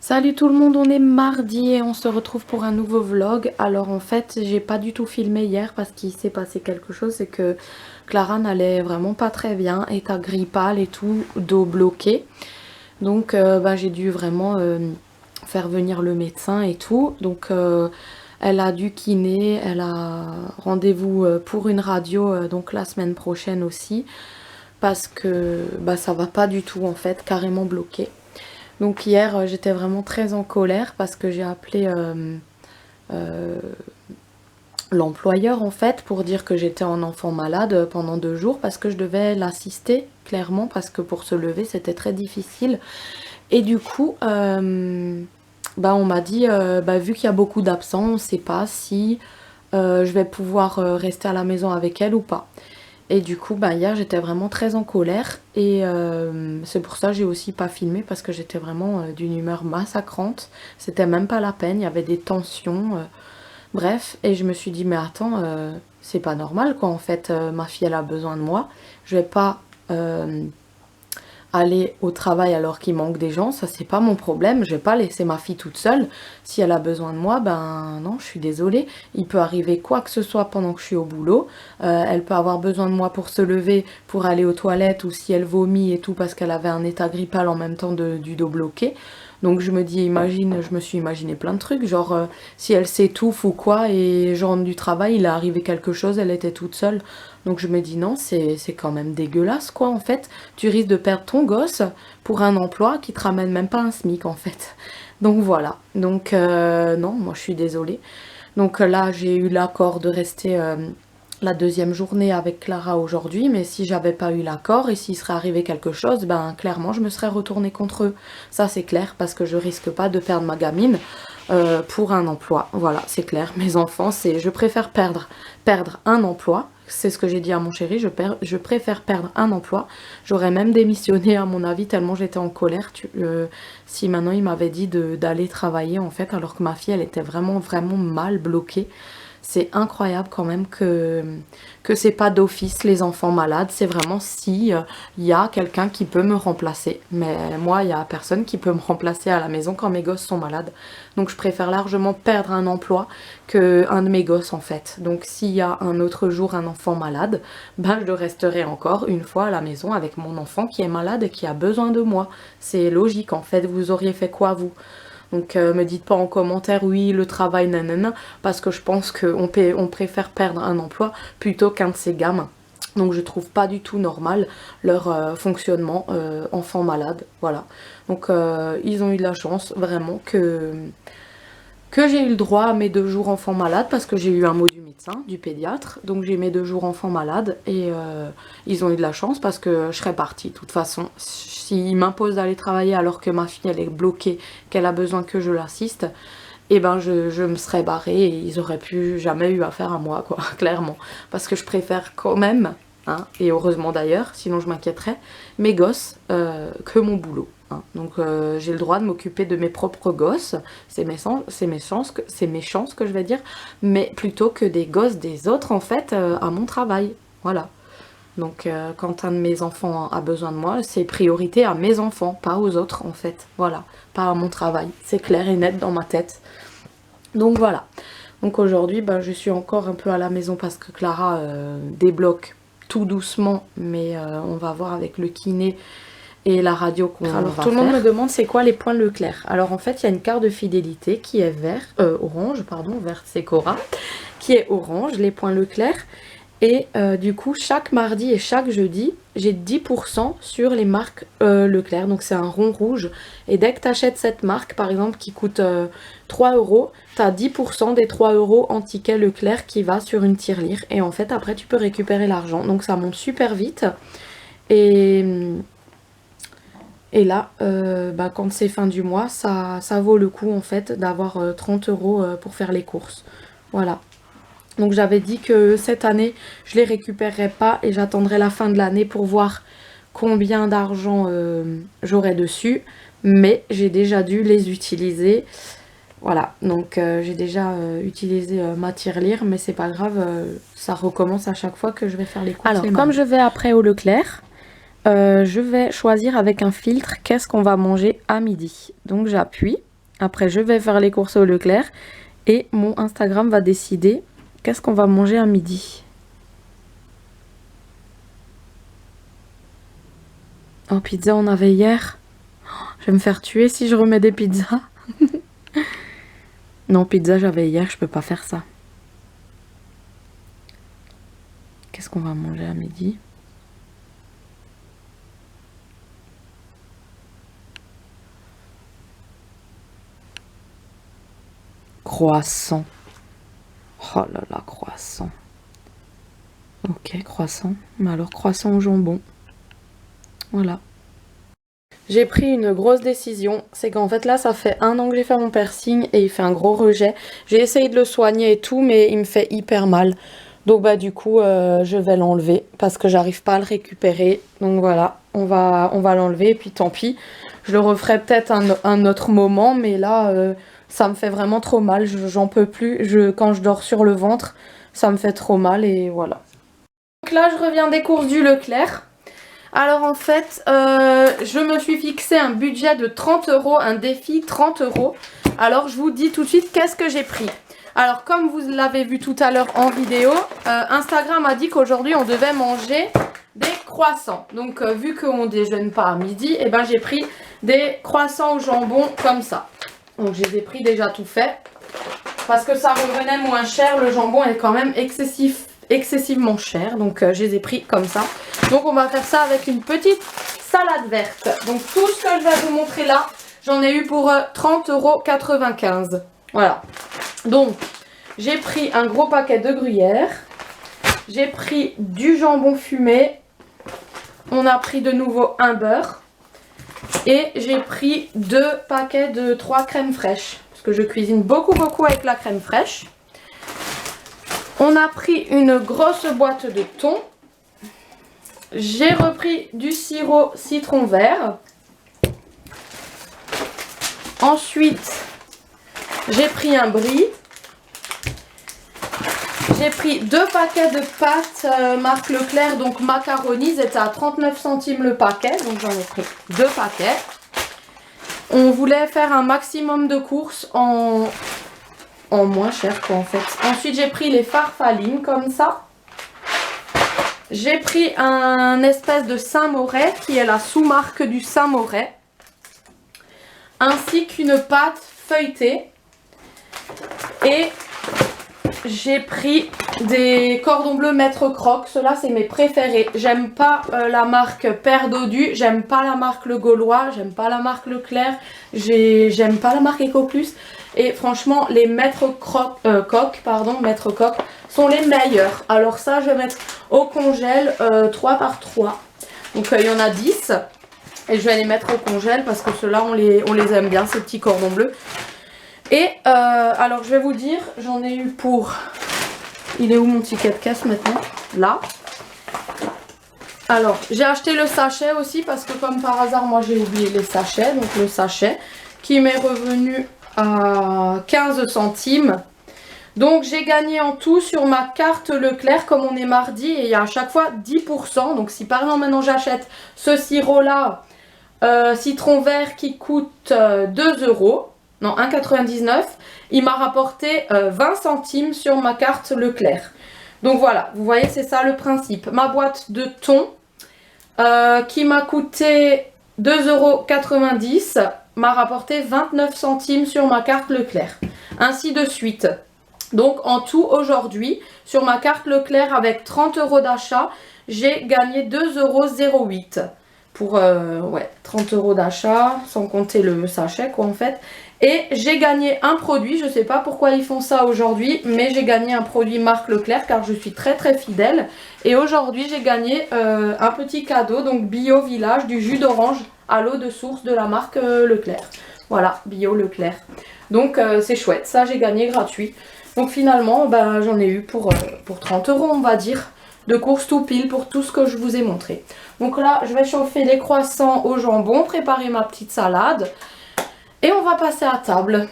Salut tout le monde, on est mardi et on se retrouve pour un nouveau vlog. Alors en fait, j'ai pas du tout filmé hier parce qu'il s'est passé quelque chose, c'est que Clara n'allait vraiment pas très bien, état grippal et tout, dos bloqué. Donc j'ai dû vraiment faire venir le médecin et tout. Donc elle a du kiné, elle a rendez-vous pour une radio donc la semaine prochaine aussi parce que ça va pas du tout en fait, carrément bloqué. Donc hier, j'étais vraiment très en colère parce que j'ai appelé euh, l'employeur en fait pour dire que j'étais en enfant malade pendant 2 jours parce que je devais l'assister clairement parce que pour se lever c'était très difficile. Et du coup, on m'a dit, vu qu'il y a beaucoup d'absents, on ne sait pas si je vais pouvoir rester à la maison avec elle ou pas. Et du coup, hier, j'étais vraiment très en colère. Et c'est pour ça que j'ai aussi pas filmé parce que j'étais vraiment d'une humeur massacrante. C'était même pas la peine, il y avait des tensions. Bref, et je me suis dit, mais attends, c'est pas normal quoi. En fait, ma fille, elle a besoin de moi. Je vais pas aller au travail alors qu'il manque des gens, ça c'est pas mon problème, je vais pas laisser ma fille toute seule. Si elle a besoin de moi, ben non, je suis désolée. Il peut arriver quoi que ce soit pendant que je suis au boulot. Elle peut avoir besoin de moi pour se lever, pour aller aux toilettes ou si elle vomit et tout parce qu'elle avait un état grippal en même temps du dos bloqué. Donc je me dis, je me suis imaginé plein de trucs, genre si elle s'étouffe ou quoi et je rentre du travail, il est arrivé quelque chose, elle était toute seule. Donc je me dis non, c'est quand même dégueulasse quoi en fait. Tu risques de perdre ton gosse pour un emploi qui te ramène même pas un SMIC en fait. Donc voilà. Donc non, moi je suis désolée. Donc là j'ai eu l'accord de rester la deuxième journée avec Clara aujourd'hui, mais si j'avais pas eu l'accord et s'il serait arrivé quelque chose, ben clairement je me serais retournée contre eux. Ça c'est clair parce que je risque pas de perdre ma gamine pour un emploi. Voilà, c'est clair. Mes enfants, je préfère perdre un emploi. C'est ce que j'ai dit à mon chéri, je préfère perdre un emploi. J'aurais même démissionné à mon avis tellement j'étais en colère. Si maintenant il m'avait dit d'aller travailler en fait alors que ma fille elle était vraiment vraiment mal bloquée. C'est incroyable quand même que c'est pas d'office les enfants malades, c'est vraiment si il y a quelqu'un qui peut me remplacer. Mais moi, il y a personne qui peut me remplacer à la maison quand mes gosses sont malades. Donc je préfère largement perdre un emploi que un de mes gosses en fait. Donc s'il y a un autre jour un enfant malade, je resterai encore une fois à la maison avec mon enfant qui est malade et qui a besoin de moi. C'est logique en fait, vous auriez fait quoi vous? Donc me dites pas en commentaire oui le travail nanana parce que je pense on préfère perdre un emploi plutôt qu'un de ces gamins. Donc je trouve pas du tout normal leur fonctionnement enfant malade, voilà. Donc ils ont eu de la chance vraiment que j'ai eu le droit à mes 2 jours enfants malades parce que j'ai eu un mot du médecin, du pédiatre. Donc j'ai mes 2 jours enfants malades et ils ont eu de la chance parce que je serais partie. De toute façon, s'ils m'imposent d'aller travailler alors que ma fille elle est bloquée, qu'elle a besoin que je l'assiste, et je me serais barrée et ils auraient pu jamais eu affaire à moi quoi, clairement. Parce que je préfère quand même, hein, et heureusement d'ailleurs, sinon je m'inquiéterais, mes gosses que mon boulot. Hein. Donc j'ai le droit de m'occuper de mes propres gosses, c'est mes chances que je vais dire, mais plutôt que des gosses des autres en fait à mon travail. Voilà. Donc quand un de mes enfants a besoin de moi, c'est priorité à mes enfants, pas aux autres en fait. Voilà, pas à mon travail. C'est clair et net dans ma tête. Donc voilà. Donc aujourd'hui, je suis encore un peu à la maison parce que Clara débloque tout doucement, mais on va voir avec le kiné et la radio qu'on va faire. Alors tout le monde me demande c'est quoi les points Leclerc. Alors en fait il y a une carte de fidélité qui est orange, verte c'est Cora, qui est orange, les points Leclerc. Et du coup chaque mardi et chaque jeudi j'ai 10% sur les marques Leclerc, donc c'est un rond rouge. Et dès que tu achètes cette marque par exemple qui coûte 3 euros, tu as 10% des 3 euros en ticket Leclerc qui va sur une tirelire. Et en fait après tu peux récupérer l'argent, donc ça monte super vite. Et là, quand c'est fin du mois, ça vaut le coup en fait d'avoir 30 euros pour faire les courses. Voilà. Donc j'avais dit que cette année, je les récupérerais pas et j'attendrai la fin de l'année pour voir combien d'argent j'aurai dessus. Mais j'ai déjà dû les utiliser. Voilà, donc j'ai déjà utilisé ma tirelire, mais c'est pas grave, ça recommence à chaque fois que je vais faire les courses. Alors, comme je vais après au Leclerc, je vais choisir avec un filtre qu'est-ce qu'on va manger à midi. Donc j'appuie Après, je vais faire les courses au Leclerc. Et mon Instagram va décider qu'est-ce qu'on va manger à midi. Oh, pizza, on avait hier. Je vais me faire tuer si je remets des pizzas. Non, pizza, j'avais hier, je peux pas faire ça. Qu'est-ce qu'on va manger à midi? Croissant. Oh là là, croissant. Ok, croissant. Mais alors, croissant au jambon. Voilà. J'ai pris une grosse décision, c'est qu'en fait là ça fait 1 an que j'ai fait mon piercing et il fait un gros rejet. J'ai essayé de le soigner et tout mais il me fait hyper mal. Donc bah du coup je vais l'enlever parce que j'arrive pas à le récupérer. Donc voilà, on va l'enlever et puis tant pis. Je le referai peut-être un autre moment mais là ça me fait vraiment trop mal, j'en peux plus. Quand je dors sur le ventre ça me fait trop mal et voilà. Donc là je reviens des courses du Leclerc. Alors en fait, je me suis fixé un budget de 30 €, un défi 30 €. Alors je vous dis tout de suite qu'est-ce que j'ai pris. Alors comme vous l'avez vu tout à l'heure en vidéo, Instagram a dit qu'aujourd'hui on devait manger des croissants. Donc vu qu'on déjeune pas à midi, et ben j'ai pris des croissants au jambon comme ça. Donc je les ai pris déjà tout fait. Parce que ça revenait moins cher, le jambon est quand même excessivement cher. Donc je les ai pris comme ça. Donc on va faire ça avec une petite salade verte. Donc tout ce que je vais vous montrer là, j'en ai eu pour 30,95 €. Voilà. Donc j'ai pris un gros paquet de gruyère. J'ai pris du jambon fumé. On a pris de nouveau un beurre. Et j'ai pris 2 paquets de 3 crèmes fraîches. Parce que je cuisine beaucoup avec la crème fraîche. On a pris une grosse boîte de thon. J'ai repris du sirop citron vert. Ensuite, j'ai pris un brie. J'ai pris 2 paquets de pâtes marque Leclerc, donc macaroni. C'était à 39 centimes le paquet, donc j'en ai pris 2 paquets. On voulait faire un maximum de courses en moins cher quoi en fait. Ensuite, j'ai pris les farfalines comme ça. J'ai pris un espèce de Saint-Moret qui est la sous-marque du Saint-Moret. Ainsi qu'une pâte feuilletée. Et j'ai pris des cordons bleus Maître Croc. Ceux-là, c'est mes préférés. J'aime pas la marque Père Dodu. J'aime pas la marque Le Gaulois. J'aime pas la marque Leclerc. J'aime pas la marque Ecoplus. Et franchement, les Maître Coq sont les meilleurs. Alors ça, je vais mettre au congèle 3 par 3. Donc il y en a 10. Et je vais les mettre au congèle parce que ceux-là, on les aime bien, ces petits cordons bleus. Et alors, je vais vous dire, j'en ai eu pour... Il est où mon ticket de caisse maintenant? Là. Alors, j'ai acheté le sachet aussi parce que comme par hasard, moi j'ai oublié les sachets. Donc le sachet qui m'est revenu à 15 centimes. Donc j'ai gagné en tout sur ma carte Leclerc, comme on est mardi, et il y a à chaque fois 10%. Donc si par exemple maintenant j'achète ce sirop là, citron vert qui coûte 2 €, non 1,99 €, il m'a rapporté 20 centimes sur ma carte Leclerc. Donc voilà, vous voyez c'est ça le principe. Ma boîte de thon qui m'a coûté 2,90 € m'a rapporté 29 centimes sur ma carte Leclerc. Ainsi de suite. Donc en tout aujourd'hui, sur ma carte Leclerc avec 30 € d'achat, j'ai gagné 2,08 € pour 30 € d'achat, sans compter le sachet quoi en fait. Et j'ai gagné un produit, je sais pas pourquoi ils font ça aujourd'hui, mais j'ai gagné un produit marque Leclerc car je suis très fidèle. Et aujourd'hui j'ai gagné un petit cadeau, donc Bio Village, du jus d'orange à l'eau de source de la marque Leclerc. Voilà, Bio Leclerc. Donc c'est chouette, ça j'ai gagné gratuit. Donc finalement, ben, j'en ai eu pour 30 € on va dire, de course tout pile pour tout ce que je vous ai montré. Donc là, je vais chauffer les croissants au jambon, préparer ma petite salade et on va passer à table.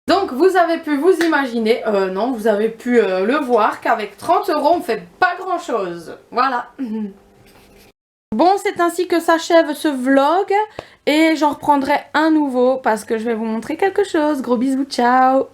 Donc vous avez pu vous imaginer, non, vous avez pu le voir qu'avec 30 € on fait pas grand chose. Voilà. Bon, c'est ainsi que s'achève ce vlog et j'en reprendrai un nouveau parce que je vais vous montrer quelque chose. Gros bisous, ciao!